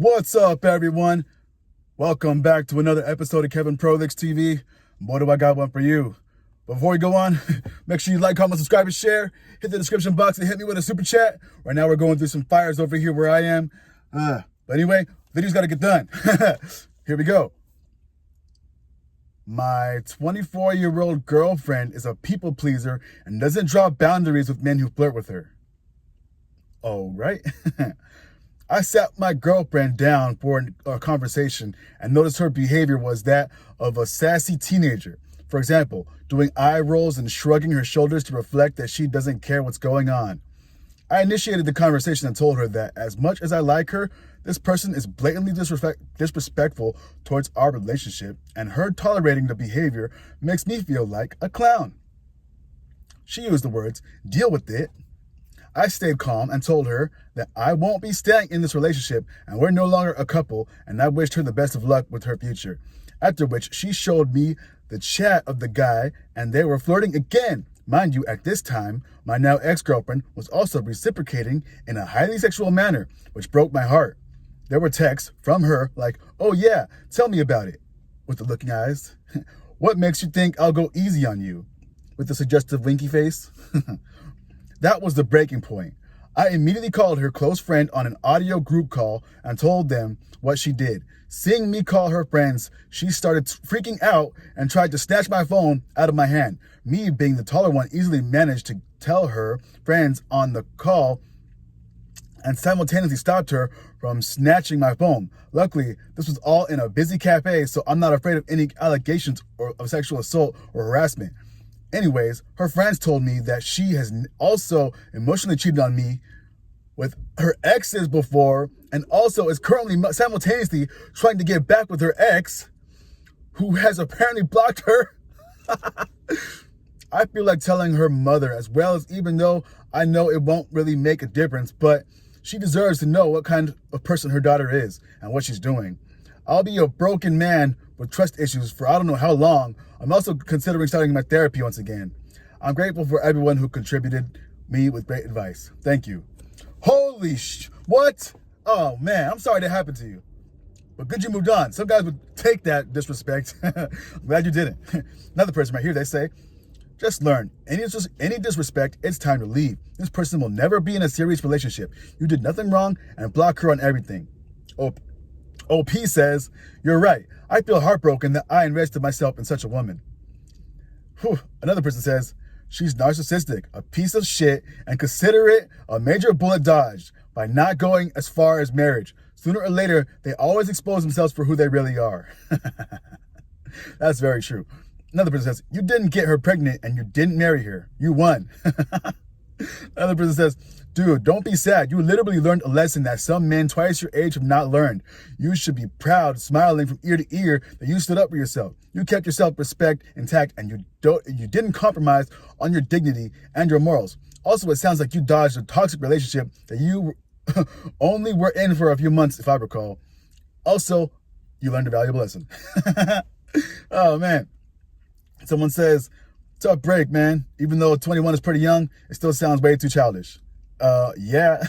What's up, everyone? Welcome back to another episode of Kevin Prolix TV. Boy, do I got one for you. Before we go on, make sure you like, comment, subscribe, and share. Hit the description box and hit me with a super chat. Right now, we're going through some fires over here where I am. But anyway, video's got to get done. Here we go. My 24-year-old girlfriend is a people pleaser and doesn't draw boundaries with men who flirt with her. Oh, right? I sat my girlfriend down for a conversation and noticed her behavior was that of a sassy teenager. For example, doing eye rolls and shrugging her shoulders to reflect that she doesn't care what's going on. I initiated the conversation and told her that as much as I like her, this person is blatantly disrespectful towards our relationship, and her tolerating the behavior makes me feel like a clown. She used the words, "Deal with it." I stayed calm and told her that I won't be staying in this relationship and we're no longer a couple, and I wished her the best of luck with her future. After which, she showed me the chat of the guy and they were flirting again. Mind you, at this time, my now ex-girlfriend was also reciprocating in a highly sexual manner, which broke my heart. There were texts from her like, "Oh yeah, tell me about it," with the looking eyes. "What makes you think I'll go easy on you?" with the suggestive winky face. That was the breaking point. I immediately called her close friend on an audio group call and told them what she did. Seeing me call her friends, she started freaking out and tried to snatch my phone out of my hand. Me, being the taller one, easily managed to tell her friends on the call and simultaneously stopped her from snatching my phone. Luckily, this was all in a busy cafe, so I'm not afraid of any allegations of sexual assault or harassment. Anyways, her friends told me that she has also emotionally cheated on me with her exes before and also is currently simultaneously trying to get back with her ex, who has apparently blocked her. I feel like telling her mother as well, as even though I know it won't really make a difference, but she deserves to know what kind of person her daughter is and what she's doing. I'll be a broken man with trust issues for I don't know how long. I'm also considering starting my therapy once again. I'm grateful for everyone who contributed me with great advice. Thank you. Holy what? Oh man, I'm sorry that happened to you. But good you moved on. Some guys would take that disrespect. I'm glad you didn't. Another person right here, they say, "Just learn. Any disrespect, it's time to leave. This person will never be in a serious relationship. You did nothing wrong and block her on everything." OP says, "You're right. I feel heartbroken that I invested myself in such a woman." Whew. Another person says, "She's narcissistic, a piece of shit, and consider it a major bullet dodged by not going as far as marriage. Sooner or later, they always expose themselves for who they really are." That's very true. Another person says, "You didn't get her pregnant and you didn't marry her. You won." Another person says, "Dude, don't be sad. You literally learned a lesson that some men twice your age have not learned. You should be proud, smiling from ear to ear that you stood up for yourself. You kept your self-respect intact and you didn't compromise on your dignity and your morals. Also, it sounds like you dodged a toxic relationship that you only were in for a few months, if I recall. Also, you learned a valuable lesson." Oh, man. Someone says, "Tough break, man. Even though 21 is pretty young, it still sounds way too childish." Yeah.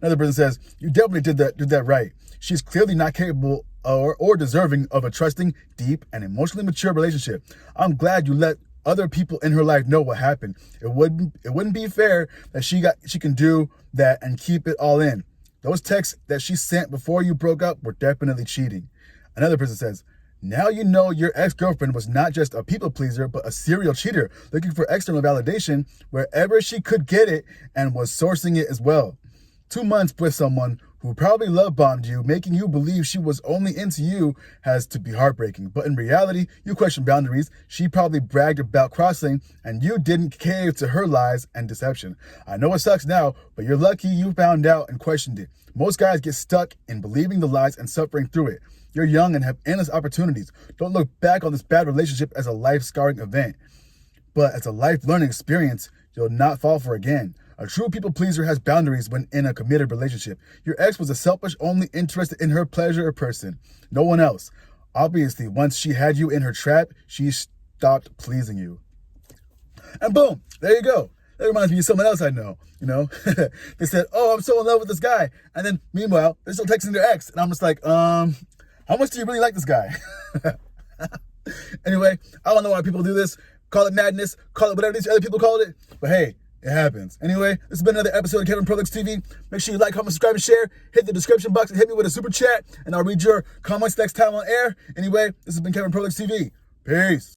Another person says, "You definitely did that right. She's clearly not capable or deserving of a trusting, deep, and emotionally mature relationship. I'm glad you let other people in her life know what happened. It wouldn't be fair that she can do that and keep it all in. Those texts that she sent before you broke up were definitely cheating." Another person says, "Now you know your ex-girlfriend was not just a people pleaser, but a serial cheater, looking for external validation wherever she could get it and was sourcing it as well. 2 months with someone who probably love-bombed you, making you believe she was only into you, has to be heartbreaking. But in reality, you question boundaries she probably bragged about crossing, and you didn't cave to her lies and deception. I know it sucks now, but you're lucky you found out and questioned it. Most guys get stuck in believing the lies and suffering through it. You're young and have endless opportunities. Don't look back on this bad relationship as a life-scarring event, but as a life-learning experience you'll not fall for again. A true people pleaser has boundaries when in a committed relationship. Your ex was a selfish, only interested in her pleasure person, no one else. Obviously, once she had you in her trap, she stopped pleasing you." And boom, there you go. That reminds me of someone else I know, you know. They said, oh, I'm so in love with this guy. And then meanwhile, they're still texting their ex. And I'm just like, how much do you really like this guy? Anyway, I don't know why people do this. Call it madness, call it whatever these other people call it. But hey, it happens. Anyway, this has been another episode of Kevin Prolix TV. Make sure you like, comment, subscribe, and share. Hit the description box and hit me with a super chat. And I'll read your comments next time on air. Anyway, this has been Kevin Prolix TV. Peace.